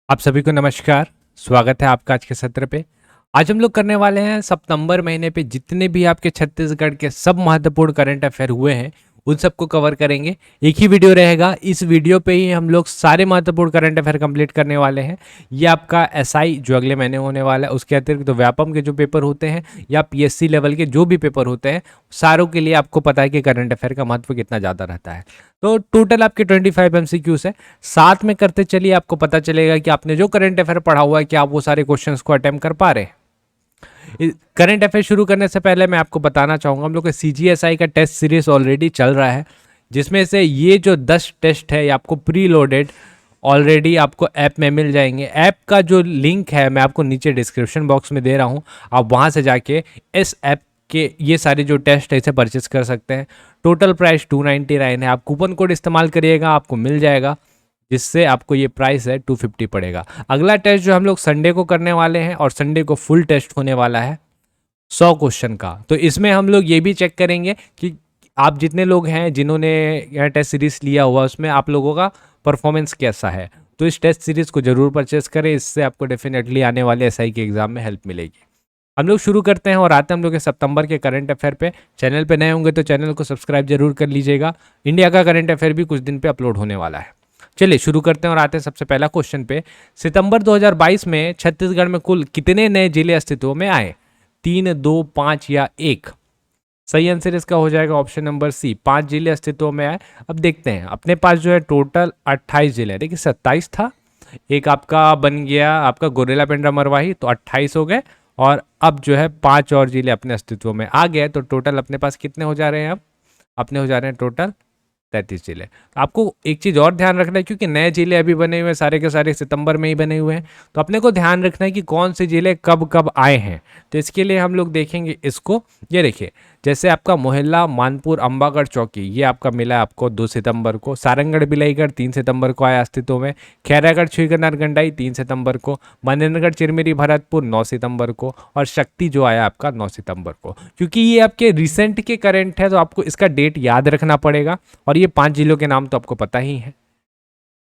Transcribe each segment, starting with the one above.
आप सभी को नमस्कार। स्वागत है आपका आज के सत्र पे। आज हम लोग करने वाले हैं सितंबर महीने पे जितने भी आपके छत्तीसगढ़ के सब महत्वपूर्ण करंट अफेयर हुए हैं उन सबको कवर करेंगे। एक ही वीडियो रहेगा, इस वीडियो पे ही हम लोग सारे महत्वपूर्ण करंट अफेयर कंप्लीट करने वाले हैं। ये आपका एसआई जो अगले महीने होने वाला है, उसके अतिरिक्त तो व्यापम के जो पेपर होते हैं या पीएससी लेवल के जो भी पेपर होते हैं, सारों के लिए आपको पता है कि करंट अफेयर का महत्व कितना ज़्यादा रहता है। तो टोटल आपके 25 एमसीक्यूज है। साथ में करते चलिए, आपको पता चलेगा कि आपने जो करंट अफेयर पढ़ा हुआ है कि आप वो सारे क्वेश्चंस को अटेम्प्ट कर पा रहे हैं। करंट अफेयर शुरू करने से पहले मैं आपको बताना चाहूँगा, हम लोग का सीजीएसआई का टेस्ट सीरीज ऑलरेडी चल रहा है, जिसमें से ये जो 10 टेस्ट है ये आपको प्री लोडेड ऑलरेडी आपको ऐप में मिल जाएंगे। ऐप का जो लिंक है मैं आपको नीचे डिस्क्रिप्शन बॉक्स में दे रहा हूँ, आप वहाँ से जाके इस ऐप के ये सारे जो टेस्ट है इसे परचेस कर सकते हैं। टोटल प्राइस 299 है। आप कूपन कोड इस्तेमाल करिएगा, आपको मिल जाएगा, जिससे आपको ये प्राइस है 250 पड़ेगा। अगला टेस्ट जो हम लोग संडे को करने वाले हैं, और संडे को फुल टेस्ट होने वाला है 100 क्वेश्चन का। तो इसमें हम लोग ये भी चेक करेंगे कि आप जितने लोग हैं जिन्होंने यह टेस्ट सीरीज लिया हुआ उसमें आप लोगों का परफॉर्मेंस कैसा है। तो इस टेस्ट सीरीज को जरूर परचेस करें, इससे आपको डेफिनेटली आने वाले एसआई के एग्जाम में हेल्प मिलेगी। हम लोग शुरू करते हैं और आते हैं हम लोग के सितंबर के करंट अफेयर पे। चैनल पे नए होंगे तो चैनल को सब्सक्राइब जरूर कर लीजिएगा। इंडिया का करंट अफेयर भी कुछ दिन पे अपलोड होने वाला है। चलिए शुरू करते हैं और आते हैं सबसे पहला क्वेश्चन पे। सितंबर 2022 में छत्तीसगढ़ में कुल कितने नए जिले अस्तित्व में आए? 3, 2, 5 या 1? सही आंसर इसका हो जाएगा ऑप्शन नंबर सी, 5 जिले अस्तित्व में आए। अब देखते हैं, अपने पास जो है टोटल 28 जिले हैं। देखिए 27 था, एक आपका बन गया आपका गोरेला पेंड्रा मरवाही, तो 28 हो गए, और अब जो है 5 और जिले अपने अस्तित्व में आ गए। तो टोटल अपने पास कितने हो जा रहे हैं? अब अपने हो जा रहे हैं टोटल 33 जिले। तो आपको एक चीज़ और ध्यान रखना है, क्योंकि नए जिले अभी बने हुए हैं, सारे के सारे सितंबर में ही बने हुए हैं, तो अपने को ध्यान रखना है कि कौन से जिले कब कब आए हैं। तो इसके लिए हम लोग देखेंगे इसको। ये देखिए, जैसे आपका मोहल्ला, मानपुर, अंबागढ़, चौकी, ये आपका मिला है आपको 2 सितंबर को। सारंगढ़, बिलाईगढ़ 3 सितंबर को आया अस्तित्व में। खैरागढ़, छुईगनार, गंडाई 3 सितंबर को। मनेन्द्रगढ़, चिरमिरी, भरतपुर 9 सितंबर को। और शक्ति जो आया आपका 9 सितंबर को। क्योंकि ये आपके रिसेंट के करंट है तो आपको इसका डेट याद रखना पड़ेगा, और ये 5 जिलों के नाम तो आपको पता ही है।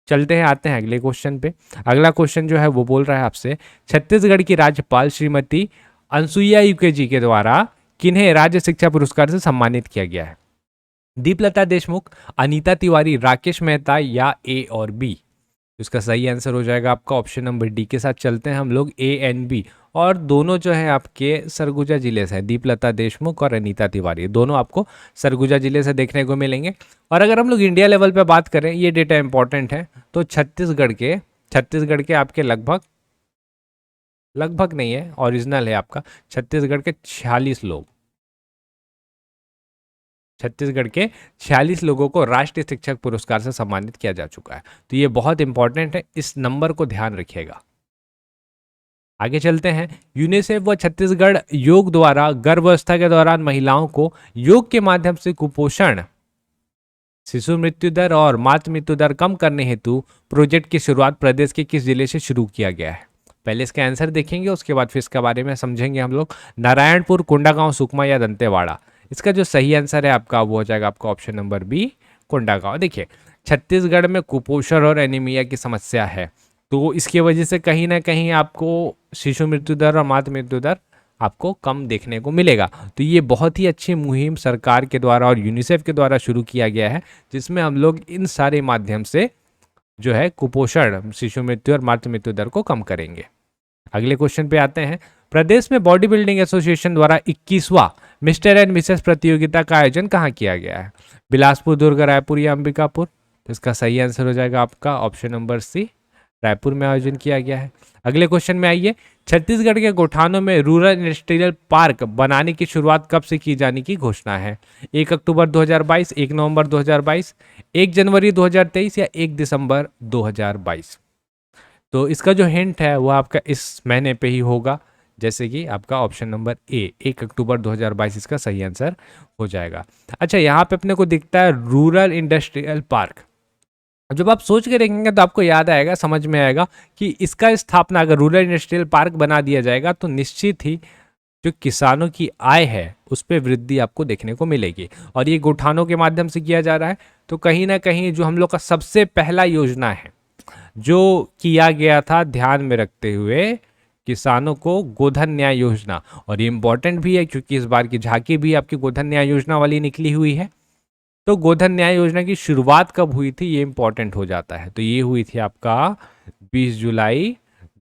चलते हैं, आते हैं अगले क्वेश्चन पे। अगला क्वेश्चन जो है वो बोल रहा है आपसे, छत्तीसगढ़ की राज्यपाल श्रीमती अनसुईया उइके जी के द्वारा किन्हें राज्य शिक्षा पुरस्कार से सम्मानित किया गया है? दीपलता देशमुख, अनीता तिवारी, राकेश मेहता या ए और बी? इसका सही आंसर हो जाएगा आपका ऑप्शन नंबर डी के साथ चलते हैं हम लोग, ए एंड बी। और दोनों जो है आपके सरगुजा जिले से हैं, दीपलता देशमुख और अनीता तिवारी, दोनों आपको सरगुजा जिले से देखने को मिलेंगे। और अगर हम लोग इंडिया लेवल पे बात करें, ये डेटा इंपॉर्टेंट है, तो छत्तीसगढ़ के आपके लगभग लगभग नहीं है, ओरिजिनल है आपका, छत्तीसगढ़ के 46 लोग, छत्तीसगढ़ के 46 लोगों को राष्ट्रीय शिक्षक पुरस्कार से सम्मानित किया जा चुका है। तो ये बहुत इंपॉर्टेंट है, इस नंबर को ध्यान रखिएगा। आगे चलते हैं। यूनिसेफ व छत्तीसगढ़ योग द्वारा गर्भावस्था के दौरान महिलाओं को योग के माध्यम से कुपोषण, शिशु मृत्यु दर और मातृ मृत्यु दर कम करने हेतु प्रोजेक्ट की शुरुआत प्रदेश के किस जिले से शुरू किया गया है? पहले इसका आंसर देखेंगे, उसके बाद फिर इसके बारे में समझेंगे हम लोग। नारायणपुर, कोंडागांव, सुकमा या दंतेवाड़ा? इसका जो सही आंसर है आपका वो हो जाएगा आपका ऑप्शन नंबर बी, कोंडागांव। देखिए, छत्तीसगढ़ में कुपोषण और एनीमिया की समस्या है, तो इसकी वजह से कहीं ना कहीं आपको शिशु मृत्यु दर और मातृ मृत्यु दर आपको कम देखने को मिलेगा। तो ये बहुत ही अच्छी मुहिम सरकार के द्वारा और यूनिसेफ के द्वारा शुरू किया गया है, जिसमें हम लोग इन सारे माध्यम से जो है कुपोषण, शिशु मृत्यु और मातृ मृत्यु दर को कम करेंगे। अगले क्वेश्चन पे आते हैं। प्रदेश में बॉडी बिल्डिंग एसोसिएशन द्वारा 21वां मिस्टर एंड मिसेस प्रतियोगिता का आयोजन कहाँ किया गया है? बिलासपुर, दुर्ग, रायपुर या अंबिकापुर? तो इसका सही आंसर हो जाएगा आपका ऑप्शन नंबर सी, रायपुर में आयोजन किया गया है। अगले क्वेश्चन में आइए। छत्तीसगढ़ के गोठानों में रूरल इंडस्ट्रियल पार्क बनाने की शुरुआत कब से की जाने की घोषणा है? 1 अक्टूबर 2022, 1 नवंबर 2022, 1 जनवरी 2023 या 1 दिसंबर 2022? तो इसका जो हिंट है वो आपका इस महीने पे ही होगा, जैसे कि आपका ऑप्शन नंबर ए, 1 अक्टूबर 2022 इसका सही आंसर हो जाएगा। अच्छा, यहाँ पे अपने को दिखता है रूरल इंडस्ट्रियल पार्क। जब आप सोच के देखेंगे तो आपको याद आएगा, समझ में आएगा कि इसका स्थापना अगर रूरल इंडस्ट्रियल पार्क बना दिया जाएगा तो निश्चित ही जो किसानों की आय है उस पर वृद्धि आपको देखने को मिलेगी। और ये गोठानों के माध्यम से किया जा रहा है, तो कहीं ना कहीं जो हम लोग का सबसे पहला योजना है, जो किया गया था ध्यान में रखते हुए किसानों को गोधन न्याय योजना, और ये इंपॉर्टेंट भी है क्योंकि इस बार की झांकी भी आपकी गोधन न्याय योजना वाली निकली हुई है। तो गोधन न्याय योजना की शुरुआत कब हुई थी ये इंपॉर्टेंट हो जाता है। तो ये हुई थी आपका 20 जुलाई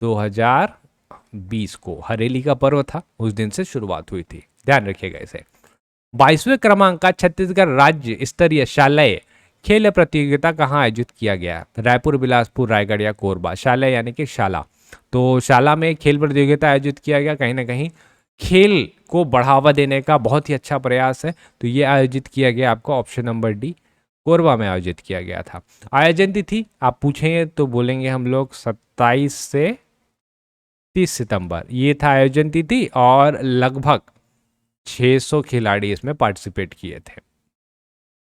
2020 को, हरेली का पर्व था, उस दिन से शुरुआत हुई थी, ध्यान रखिएगा इसे। 22वें क्रमांक का छत्तीसगढ़ राज्य स्तरीय शालेय खेल प्रतियोगिता कहाँ आयोजित किया गया? रायपुर, बिलासपुर, रायगढ़ या कोरबा? शालेय यानी कि शाला, तो शाला में खेल प्रतियोगिता आयोजित किया गया। कहीं ना कहीं खेल को बढ़ावा देने का बहुत ही अच्छा प्रयास है, तो ये आयोजित किया गया आपका ऑप्शन नंबर डी, कोरबा में आयोजित किया गया था। आयोजन तिथि आप पूछेंगे तो बोलेंगे हम लोग 27 से 30 सितंबर ये था आयोजन तिथि, और लगभग 600 खिलाड़ी इसमें पार्टिसिपेट किए थे।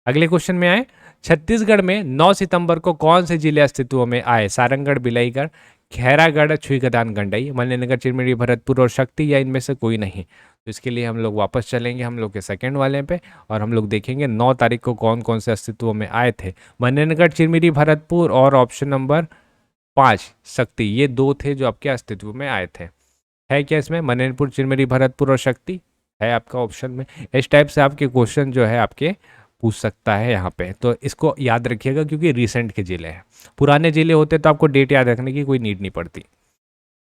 अगले क्वेश्चन में आए, छत्तीसगढ़ में 9 सितंबर को कौन से जिले अस्तित्व में आए? सारंगढ़, बिलाईगढ़, खैरागढ़, छुईगदान, गंडई, मनेनगर, चिरमिरी, भरतपुर और शक्ति, या इनमें से कोई नहीं? तो इसके लिए हम लोग वापस चलेंगे हम लोग के सेकंड वाले पे, और हम लोग देखेंगे 9 तारीख को कौन कौन से अस्तित्व में आए थे। मनेनगढ़, चिरमिरी, भरतपुर और ऑप्शन नंबर 5 शक्ति, ये 2 थे जो आपके अस्तित्व में आए थे। है क्या इसमें? मनेनपुर, चिरमिरी, भरतपुर और शक्ति है आपका ऑप्शन में। इस टाइप से आपके क्वेश्चन जो है आपके पूछ सकता है यहाँ पे, तो इसको याद रखिएगा क्योंकि रिसेंट के जिले हैं। पुराने जिले होते तो आपको डेट याद रखने की कोई नीड नहीं पड़ती।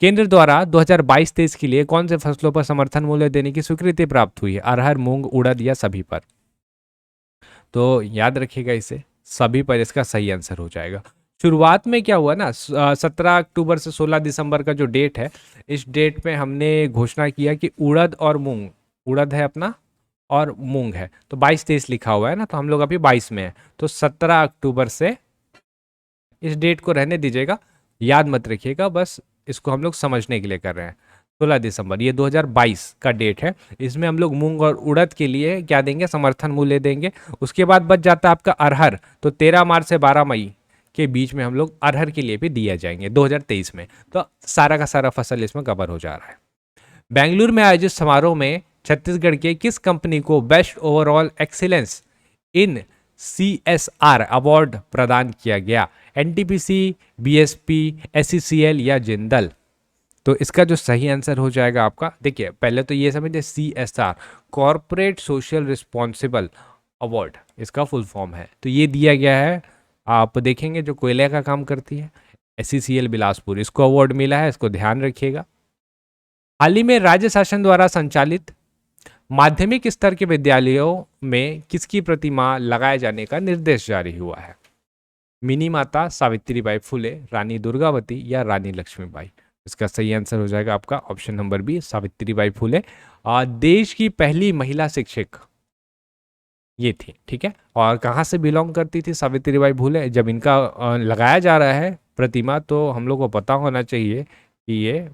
केंद्र द्वारा 2022-23 के लिए कौन से फसलों पर समर्थन मूल्य देने की स्वीकृति प्राप्त हुई है? अरहर, मूंग, उड़द या सभी पर? तो याद रखिएगा इसे, सभी पर इसका सही आंसर हो जाएगा। शुरुआत में क्या हुआ ना, 17 अक्टूबर से 16 दिसंबर का जो डेट है, इस डेट में हमने घोषणा किया कि उड़द और मूंग, उड़द है अपना और मूंग है, तो 22-23 लिखा हुआ है ना, तो हम लोग अभी 22 में है, तो 17 अक्टूबर से इस डेट को रहने दीजिएगा, याद मत रखिएगा, बस इसको हम लोग समझने के लिए कर रहे हैं। 16 दिसंबर ये 2022 का डेट है, इसमें हम लोग मूंग और उड़द के लिए क्या देंगे? समर्थन मूल्य देंगे। उसके बाद बच जाता है आपका अरहर, तो 13 मार्च से 12 मई के बीच में हम लोग अरहर के लिए भी दिया जाएंगे 2023 में। तो सारा का सारा फसल इसमें कवर हो जा रहा है। बेंगलुरु में आयोजित समारोह में छत्तीसगढ़ के किस कंपनी को best overall excellence in CSR award प्रदान किया गया? NTPC, BSP, SCCL या जिंदल? तो इसका जो सही आंसर हो जाएगा आपका, देखिए पहले तो ये समझिए, CSR corporate social responsible award इसका फुल फॉर्म है, तो ये दिया गया है, आप देखेंगे जो कोयले का काम करती है SCCL बिलासपुर, इसको अवार्ड मिला है, इसको ध्यान रखिएगा। हाल ही में राज्य शासन द्वारा संचालित माध्यमिक स्तर के विद्यालयों में किसकी प्रतिमा लगाए जाने का निर्देश जारी हुआ है? मिनी माता सावित्रीबाई फुले, रानी दुर्गावती या रानी लक्ष्मीबाई? इसका सही आंसर हो जाएगा आपका option number B, Savitribai Phule. देश की पहली महिला शिक्षक ये थी, ठीक है। और कहाँ से बिलोंग करती थी सावित्रीबाई फुले? जब इनका लगाया जा रहा है प्रतिमा, तो हम लोग को पता होना चाहिए कि ये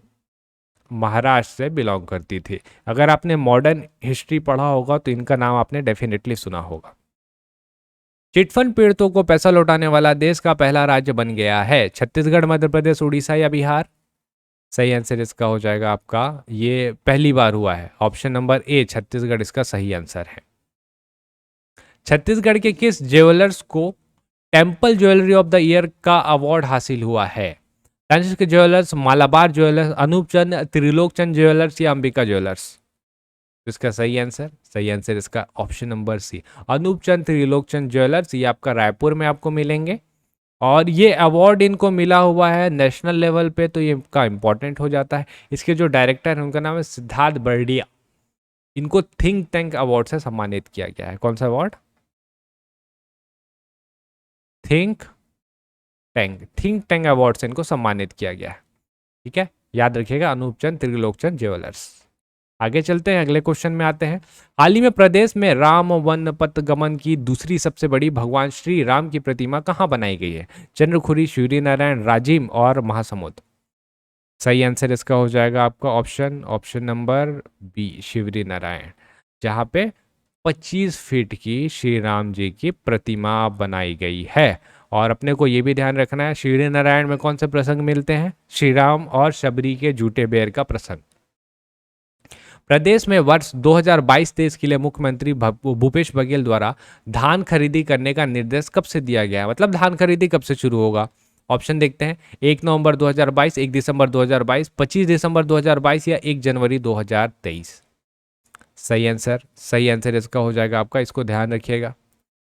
महाराष्ट्र से बिलोंग करती थी। अगर आपने मॉडर्न हिस्ट्री पढ़ा होगा तो इनका नाम आपने डेफिनेटली सुना होगा। चिटफंड पीड़ितों को पैसा लौटाने वाला देश का पहला राज्य बन गया है? छत्तीसगढ़, मध्य प्रदेश, उड़ीसा या बिहार? सही आंसर इसका हो जाएगा आपका, ये पहली बार हुआ है, ऑप्शन नंबर ए छत्तीसगढ़ इसका सही आंसर है। छत्तीसगढ़ के किस ज्वेलर्स को temple jewellery of the year का अवार्ड हासिल हुआ है? तनिष्क ज्वेलर्स, मालाबार ज्वेलर्स, अनूप चंद, त्रिलोक चंद ज्वेलर्स या अंबिका ज्वेलर्स? इसका सही आंसर इसका ऑप्शन नंबर सी, अनूप चंद त्रिलोक चंद ज्वेलर्स, ये आपका रायपुर में आपको मिलेंगे। और ये अवार्ड इनको मिला हुआ है नेशनल लेवल पे, तो ये का इंपॉर्टेंट हो जाता है। इसके जो डायरेक्टर हैं उनका नाम है सिद्धार्थ बर्डिया, इनको थिंक टैंक अवार्ड से सम्मानित किया गया है। कौन सा अवार्ड? थिंक टैंक अवार्ड से इनको सम्मानित किया गया है, ठीक है, याद रखिएगा, अनूप चंद त्रिलोकचंद ज्वेलर्स। आगे चलते हैं, अगले क्वेश्चन में आते हैं। हाल ही में प्रदेश में राम वन पथगमन की दूसरी सबसे बड़ी भगवान श्री राम की प्रतिमा कहाँ बनाई गई है? चंद्रखुरी, शिवरी नारायण, राजिम और महासमुंद? सही आंसर इसका हो जाएगा आपका option number B, Shivri Narayan, जहाँ पे 25 फीट की श्री राम जी की प्रतिमा बनाई गई है। और अपने को ये भी ध्यान रखना है, शिवरी नारायण में कौन से प्रसंग मिलते हैं? श्री राम और शबरी के झूठे बेर का प्रसंग। प्रदेश में वर्ष 2022-23 के लिए मुख्यमंत्री भूपेश बघेल द्वारा धान खरीदी करने का निर्देश कब से दिया गया है? मतलब धान खरीदी कब से शुरू होगा? ऑप्शन देखते हैं, 1 नवंबर 2022, 1 दिसंबर 2022, 25 दिसंबर 2022 या 1 जनवरी 2023। सही आंसर इसका हो जाएगा आपका, इसको ध्यान रखिएगा,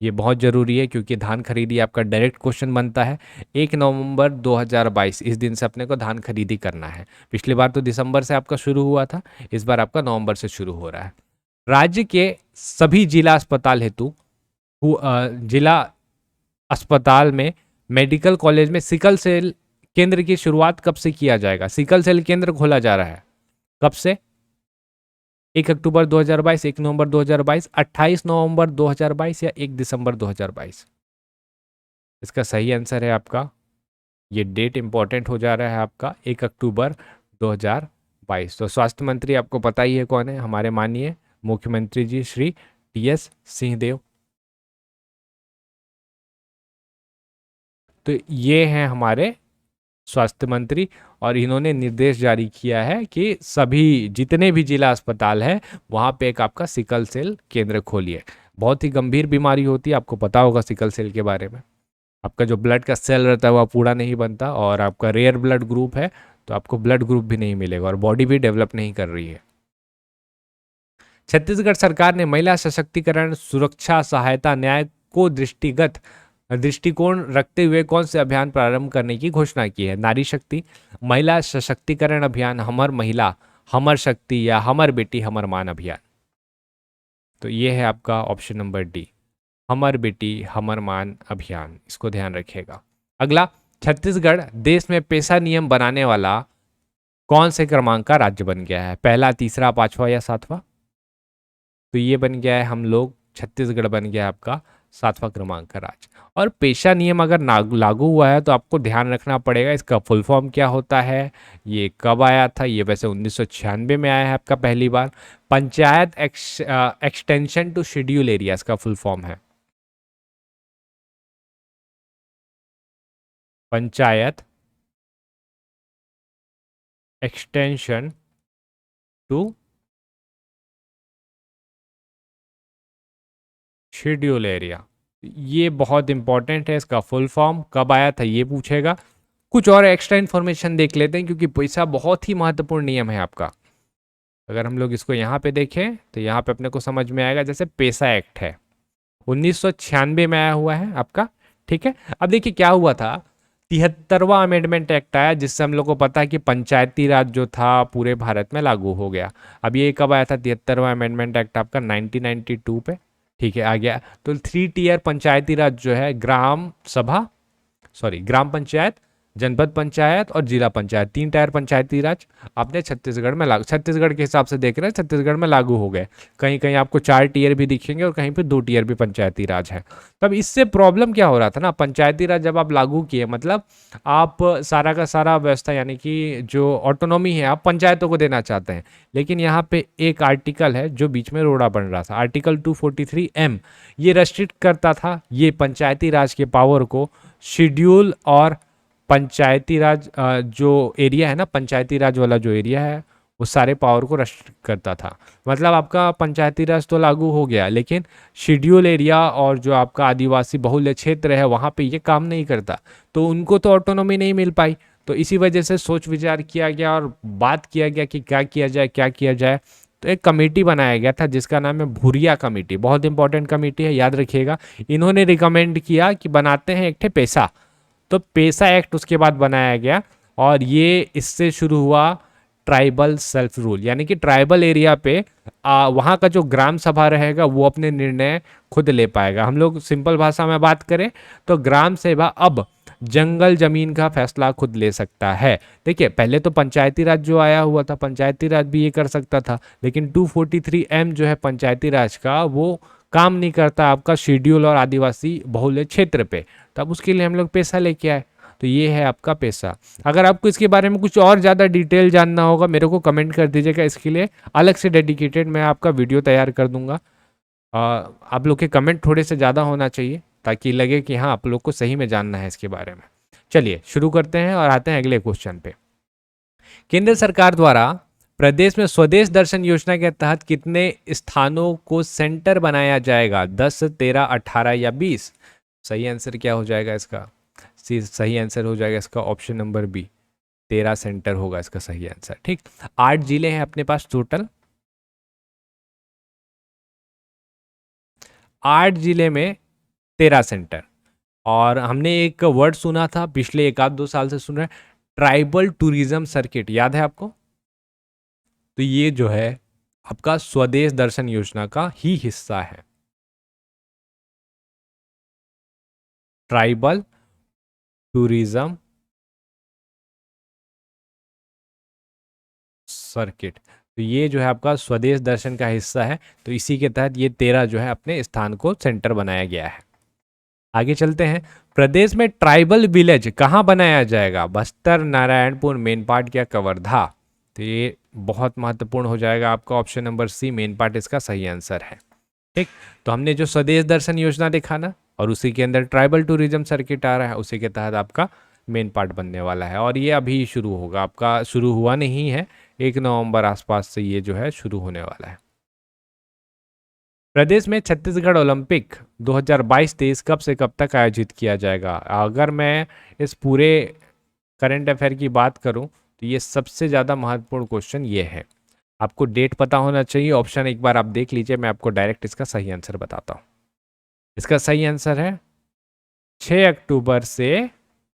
ये बहुत ज़रूरी है क्योंकि धान खरीदी आपका डायरेक्ट क्वेश्चन बनता है। 1 नवंबर 2022 इस दिन से अपने को धान खरीदी करना है। पिछली बार तो दिसंबर से आपका शुरू हुआ था, इस बार आपका नवंबर से शुरू हो रहा है। राज्य के सभी जिला अस्पताल हेतु जिला अस्पताल में मेडिकल कॉलेज में सिकल सेल केंद्र की शुरुआत कब से किया जाएगा? सिकल सेल केंद्र खोला जा रहा है कब से? 1 अक्टूबर 2022, 1 नवंबर 2022, 28 नवंबर 2022 या 1 दिसंबर 2022। इसका सही आंसर है आपका, ये डेट इंपॉर्टेंट हो जा रहा है आपका, 1 अक्टूबर 2022। तो स्वास्थ्य मंत्री आपको पता ही है कौन है, हमारे माननीय मुख्यमंत्री जी श्री टी.एस. सिंहदेव। तो ये हैं हमारे स्वास्थ्य मंत्री और इन्होंने निर्देश जारी किया है कि सभी जितने भी जिला अस्पताल है वहाँ पे एक आपका सिकल सेल केंद्र खोलिए। बहुत ही गंभीर बीमारी होती है, आपको पता होगा सिकल सेल के बारे में। आपका जो ब्लड का सेल रहता है वह पूरा नहीं बनता और आपका रेयर ब्लड ग्रुप है तो आपको ब्लड ग्रुप भी नहीं मिलेगा और बॉडी भी डेवलप नहीं कर रही है। छत्तीसगढ़ सरकार ने महिला सशक्तिकरण, सुरक्षा, सहायता, न्याय को दृष्टिकोण रखते हुए कौन से अभियान प्रारंभ करने की घोषणा की है? नारी शक्ति, महिला सशक्तिकरण अभियान, हमर महिला, हमर शक्ति या हमर बेटी हमर मान अभियान। तो ये है आपका ऑप्शन नंबर डी, हमर बेटी हमर मान अभियान, इसको ध्यान रखिएगा। अगला, छत्तीसगढ़ देश में पेशा नियम बनाने वाला कौन से क्रमांक का राज्य बन गया है? पहला, तीसरा, पांचवा या सातवां? तो ये बन गया है हम लोग, छत्तीसगढ़ बन गया आपका 7वां क्रमांक का राज्य। और पेशा नियम अगर लागू हुआ है तो आपको ध्यान रखना पड़ेगा इसका फुल फॉर्म क्या होता है, ये कब आया था। ये वैसे 1996 में आया है आपका पहली बार। Panchayat extension to schedule area इसका फुल फॉर्म है। Panchayat extension to schedule area, ये बहुत इंपॉर्टेंट है। इसका फुल फॉर्म कब आया था ये पूछेगा। कुछ और एक्स्ट्रा इन्फॉर्मेशन देख लेते हैं क्योंकि पैसा बहुत ही महत्वपूर्ण नियम है आपका। अगर हम लोग इसको यहाँ पे देखें तो यहाँ पे अपने को समझ में आएगा। जैसे पेशा एक्ट है 1996 में आया हुआ है आपका, ठीक है। अब देखिए क्या हुआ था, 73वां अमेंडमेंट एक्ट आया जिससे हम लोग को पता है कि पंचायती राज जो था पूरे भारत में लागू हो गया। अब ये कब आया था? 73वां अमेंडमेंट एक्ट आपका 1992 पे, ठीक है, आ गया। तो 3 टियर पंचायती राज जो है, ग्राम पंचायत, जनपद पंचायत और जिला पंचायत, 3 टायर पंचायती राज आपने छत्तीसगढ़ में छत्तीसगढ़ के हिसाब से देख रहे हैं, छत्तीसगढ़ में लागू हो गए। कहीं कहीं आपको 4 टियर भी दिखेंगे और कहीं पे 2 टियर भी पंचायती राज है। तब इससे प्रॉब्लम क्या हो रहा था ना, पंचायती राज जब आप लागू किए मतलब आप सारा का सारा व्यवस्था यानी कि जो ऑटोनॉमी है आप पंचायतों को देना चाहते हैं। लेकिन यहाँ पे एक आर्टिकल है जो बीच में रोड़ा बन रहा था, आर्टिकल 243M, ये रेस्ट्रिक्ट करता था ये पंचायती राज के पावर को। शेड्यूल और पंचायती राज जो एरिया है ना, पंचायती राज वाला जो एरिया है वो सारे पावर को रेस्ट्रिक्ट करता था। मतलब आपका पंचायती राज तो लागू हो गया लेकिन शेड्यूल एरिया और जो आपका आदिवासी बहुल्य क्षेत्र है वहाँ पे ये काम नहीं करता, तो उनको तो ऑटोनॉमी नहीं मिल पाई। तो इसी वजह से सोच विचार किया गया और बात किया गया कि क्या किया जाए। तो एक कमेटी बनाया गया था जिसका नाम है भूरिया कमेटी, बहुत इंपॉर्टेंट कमेटी है, याद रखिएगा। इन्होंने रिकमेंड किया कि बनाते हैं एक ठे पेशा, तो पेशा एक्ट उसके बाद बनाया गया और ये इससे शुरू हुआ ट्राइबल सेल्फ रूल, यानी कि ट्राइबल एरिया पे वहाँ का जो ग्राम सभा रहेगा वो अपने निर्णय खुद ले पाएगा। हम लोग सिंपल भाषा में बात करें तो ग्राम सभा अब जंगल जमीन का फैसला खुद ले सकता है। देखिए पहले तो पंचायती राज जो आया हुआ था, पंचायती राज भी ये कर सकता था, लेकिन 243M जो है पंचायती राज का वो काम नहीं करता आपका शेड्यूल और आदिवासी बहुल्य क्षेत्र पे। तब उसके लिए हम लोग पैसा लेके आए, तो ये है आपका पैसा। अगर आपको इसके बारे में कुछ और ज़्यादा डिटेल जानना होगा मेरे को कमेंट कर दीजिएगा, इसके लिए अलग से डेडिकेटेड मैं आपका वीडियो तैयार कर दूंगा। आप लोग के कमेंट थोड़े से ज़्यादा होना चाहिए ताकि लगे कि हाँ आप लोग को सही में जानना है इसके बारे में। चलिए शुरू करते हैं और आते हैं अगले क्वेश्चन पे। केंद्र सरकार द्वारा प्रदेश में स्वदेश दर्शन योजना के तहत कितने स्थानों को सेंटर बनाया जाएगा? 10, 13, 18 या 20? सही आंसर क्या हो जाएगा इसका? सही आंसर हो जाएगा इसका ऑप्शन नंबर बी, 13 सेंटर होगा इसका सही आंसर। ठीक, 8 जिले हैं अपने पास टोटल, 8 जिले में 13 सेंटर। और हमने एक वर्ड सुना था पिछले एक आध 2 साल से सुन रहे हैं, ट्राइबल टूरिज्म सर्किट, याद है आपको? तो ये जो है आपका स्वदेश दर्शन योजना का ही हिस्सा है। ट्राइबल टूरिज्म सर्किट, तो ये जो है आपका स्वदेश दर्शन का हिस्सा है। तो इसी के तहत ये 13 जो है अपने स्थान को सेंटर बनाया गया है। आगे चलते हैं, प्रदेश में ट्राइबल विलेज कहाँ बनाया जाएगा? बस्तर, नारायणपुर, मेनपाट या कवर्धा? तो ये बहुत महत्वपूर्ण हो जाएगा आपका ऑप्शन नंबर सी, मेनपाट इसका सही आंसर है। ठीक, तो हमने जो स्वदेश दर्शन योजना देखा ना, और उसी के अंदर ट्राइबल टूरिज्म सर्किट आ रहा है, उसी के तहत आपका मेन पार्ट बनने वाला है। और ये अभी शुरू होगा, आपका शुरू हुआ नहीं है, 1 नवंबर आसपास से ये जो है शुरू होने वाला है। प्रदेश में छत्तीसगढ़ ओलंपिक 2022-23 कब से कब तक आयोजित किया जाएगा? अगर मैं इस पूरे करंट अफेयर की बात करूं तो ये सबसे ज़्यादा महत्वपूर्ण क्वेश्चन ये है। आपको डेट पता होना चाहिए, ऑप्शन एक बार आप देख लीजिए, मैं आपको डायरेक्ट इसका सही आंसर बताता हूँ। इसका सही आंसर है 6 अक्टूबर से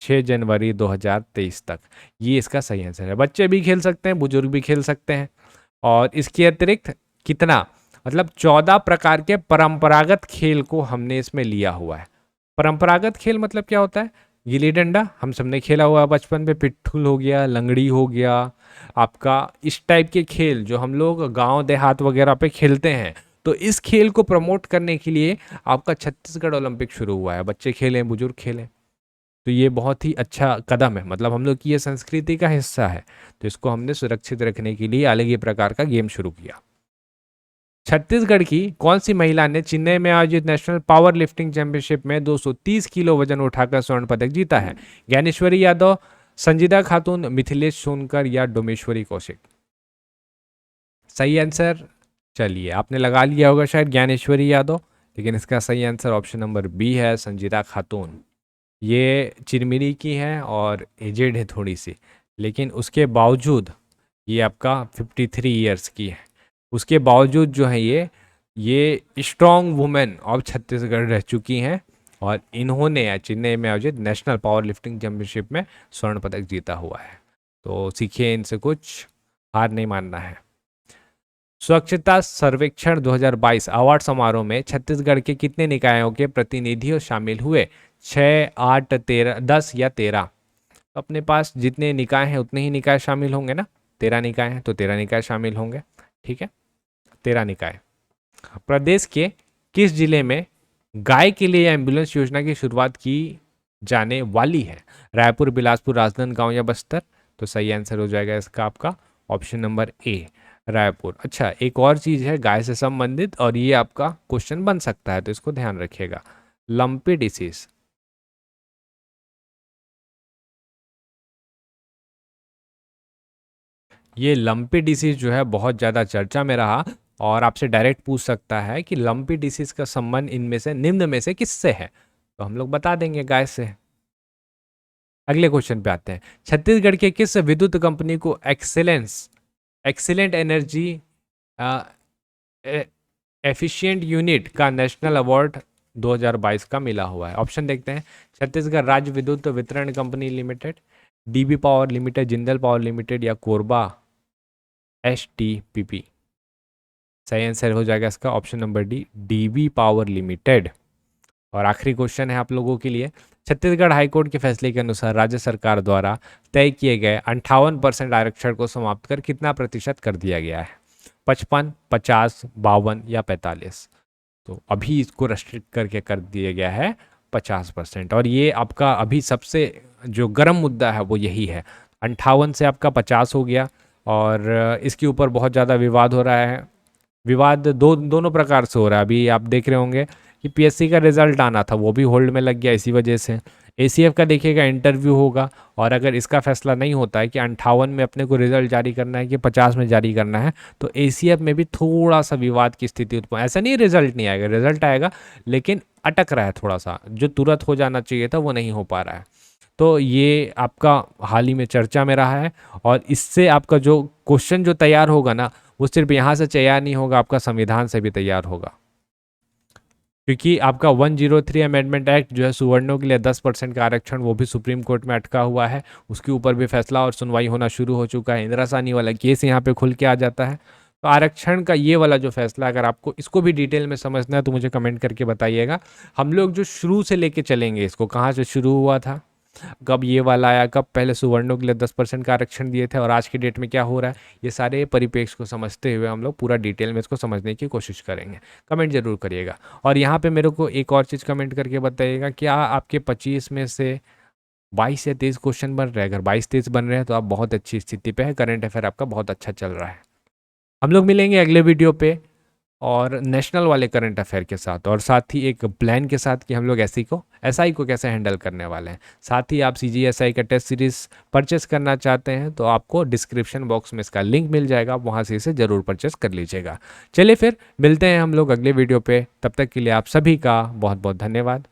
6 जनवरी 2023 तक, ये इसका सही आंसर है। बच्चे भी खेल सकते हैं, बुजुर्ग भी खेल सकते हैं। और इसके अतिरिक्त कितना, मतलब 14 प्रकार के परंपरागत खेल को हमने इसमें लिया हुआ है। परंपरागत खेल मतलब क्या होता है? गिल्ली डंडा हम सबने खेला हुआ है बचपन में, पिट्ठूल हो गया, लंगड़ी हो गया, आपका इस टाइप के खेल जो हम लोग गांव देहात वगैरह पे खेलते हैं। तो इस खेल को प्रमोट करने के लिए आपका छत्तीसगढ़ ओलंपिक शुरू हुआ है, बच्चे खेलें, बुजुर्ग खेलें। तो ये बहुत ही अच्छा कदम है, मतलब हम लोग की ये संस्कृति का हिस्सा है। तो इसको हमने सुरक्षित रखने के लिए अलग ही प्रकार का गेम शुरू किया। छत्तीसगढ़ की कौन सी महिला ने चेन्नई में आयोजित नेशनल पावर लिफ्टिंग चैंपियनशिप में 230 किलो वजन उठाकर स्वर्ण पदक जीता है? ज्ञानेश्वरी यादव, संजीदा खातून, मिथिलेश सोनकर या डोमेश्वरी कौशिक? सही आंसर, चलिए आपने लगा लिया होगा शायद ज्ञानेश्वरी यादव, लेकिन इसका सही आंसर ऑप्शन नंबर बी है, संजीदा खातून। ये चिरमिरी की है और एजेड है थोड़ी सी, लेकिन उसके बावजूद ये आपका 53 ईयर्स की है, उसके बावजूद जो है ये स्ट्रॉन्ग वुमेन ऑफ छत्तीसगढ़ रह चुकी हैं। और इन्होंने चेन्नई में आयोजित नेशनल पावर लिफ्टिंग चैंपियनशिप में स्वर्ण पदक जीता हुआ है। तो सीखिए इनसे कुछ, हार नहीं मानना है। स्वच्छता सर्वेक्षण 2022 अवार्ड समारोह में छत्तीसगढ़ के कितने निकायों के प्रतिनिधियों शामिल हुए? 6, 8, 13, 10 या 13? अपने पास जितने निकाय हैं उतने ही निकाय शामिल होंगे ना, 13 निकाय हैं तो 13 निकाय शामिल होंगे। ठीक है, 13 निकाय। प्रदेश के किस जिले में गाय के लिए एम्बुलेंस योजना की शुरुआत की जाने वाली है? रायपुर, बिलासपुर, राजनांदगांव या बस्तर? तो सही आंसर हो जाएगा इसका आपका ऑप्शन नंबर ए, रायपुर। अच्छा, एक और चीज है गाय से संबंधित, और ये आपका क्वेश्चन बन सकता है, तो इसको ध्यान रखिएगा। लंपी डिसीज, ये लंपी डिसीज जो है बहुत ज़्यादा चर्चा में रहा, और आपसे डायरेक्ट पूछ सकता है कि लंपी डिसीज का संबंध इनमें से निम्न में से किससे है? तो हम लोग बता देंगे गाय से। अगले क्वेश्चन पे आते हैं, छत्तीसगढ़ के किस विद्युत कंपनी को एक्सीलेंट एनर्जी एफिशिएंट यूनिट का नेशनल अवार्ड 2022 का मिला हुआ है? ऑप्शन देखते हैं, छत्तीसगढ़ राज्य विद्युत वितरण company limited, dB power limited, Jindal power limited या कोरबा STPP? सही आंसर हो जाएगा इसका option number D, dB power limited. और आखिरी क्वेश्चन है आप लोगों के लिए, छत्तीसगढ़ हाईकोर्ट के फैसले के अनुसार राज्य सरकार द्वारा तय किए गए 58% आरक्षण को समाप्त कर कितना प्रतिशत कर दिया गया है? 55, 50, 52 या 45? तो अभी इसको रेस्ट्रिक्ट करके कर दिया गया है 50%। और ये आपका अभी सबसे जो गर्म मुद्दा है वो यही है, 58 से आपका 50 हो गया। और इसके ऊपर बहुत ज़्यादा विवाद हो रहा है। विवाद दोनों प्रकार से हो रहा है। अभी आप देख रहे होंगे कि PSC का रिजल्ट आना था, वो भी होल्ड में लग गया इसी वजह से। ACF का देखिएगा इंटरव्यू होगा, और अगर इसका फैसला नहीं होता है कि 58 में अपने को रिजल्ट जारी करना है कि 50 में जारी करना है, तो ACF में भी थोड़ा सा विवाद की स्थिति उत्पन्न, ऐसा नहीं रिजल्ट नहीं आएगा, रिजल्ट आएगा, लेकिन अटक रहा है थोड़ा सा, जो तुरंत हो जाना चाहिए था वो नहीं हो पा रहा है। तो ये आपका हाल ही में चर्चा में रहा है, और इससे आपका जो क्वेश्चन जो तैयार होगा ना, वो सिर्फ यहाँ से तैयार नहीं होगा, आपका संविधान से भी तैयार होगा। क्योंकि आपका 103 अमेंडमेंट एक्ट जो है सुवर्णों के लिए 10% का आरक्षण, वो भी सुप्रीम कोर्ट में अटका हुआ है, उसके ऊपर भी फैसला और सुनवाई होना शुरू हो चुका है। इंदिरा साहनी वाला केस यहाँ पे खुल के आ जाता है। तो आरक्षण का ये वाला जो फैसला, अगर आपको इसको भी डिटेल में समझना है तो मुझे कमेंट करके बताइएगा। हम लोग जो शुरू से लेके चलेंगे, इसको कहाँ से शुरू हुआ था, कब ये वाला आया, कब पहले सुवर्णों के लिए 10% का आरक्षण दिए थे, और आज की डेट में क्या हो रहा है, ये सारे परिप्रेक्ष्य को समझते हुए हम लोग पूरा डिटेल में इसको समझने की कोशिश करेंगे। कमेंट जरूर करिएगा। और यहाँ पे मेरे को एक और चीज़ कमेंट करके बताइएगा, क्या आपके 25 में से 22 या 23 क्वेश्चन बन रहे हैं? अगर 22-23 बन रहे हैं तो आप बहुत अच्छी स्थिति पे है, करंट अफेयर आपका बहुत अच्छा चल रहा है। हम लोग मिलेंगे अगले वीडियो पे, और नेशनल वाले करंट अफेयर के साथ, और साथ ही एक प्लान के साथ कि हम लोग एसआई को कैसे हैंडल करने वाले हैं। साथ ही आप सीजीएसआई का टेस्ट सीरीज परचेस करना चाहते हैं तो आपको डिस्क्रिप्शन बॉक्स में इसका लिंक मिल जाएगा, आप वहाँ से इसे ज़रूर परचेस कर लीजिएगा। चलिए फिर मिलते हैं हम लोग अगले वीडियो पे, तब तक के लिए आप सभी का बहुत बहुत धन्यवाद।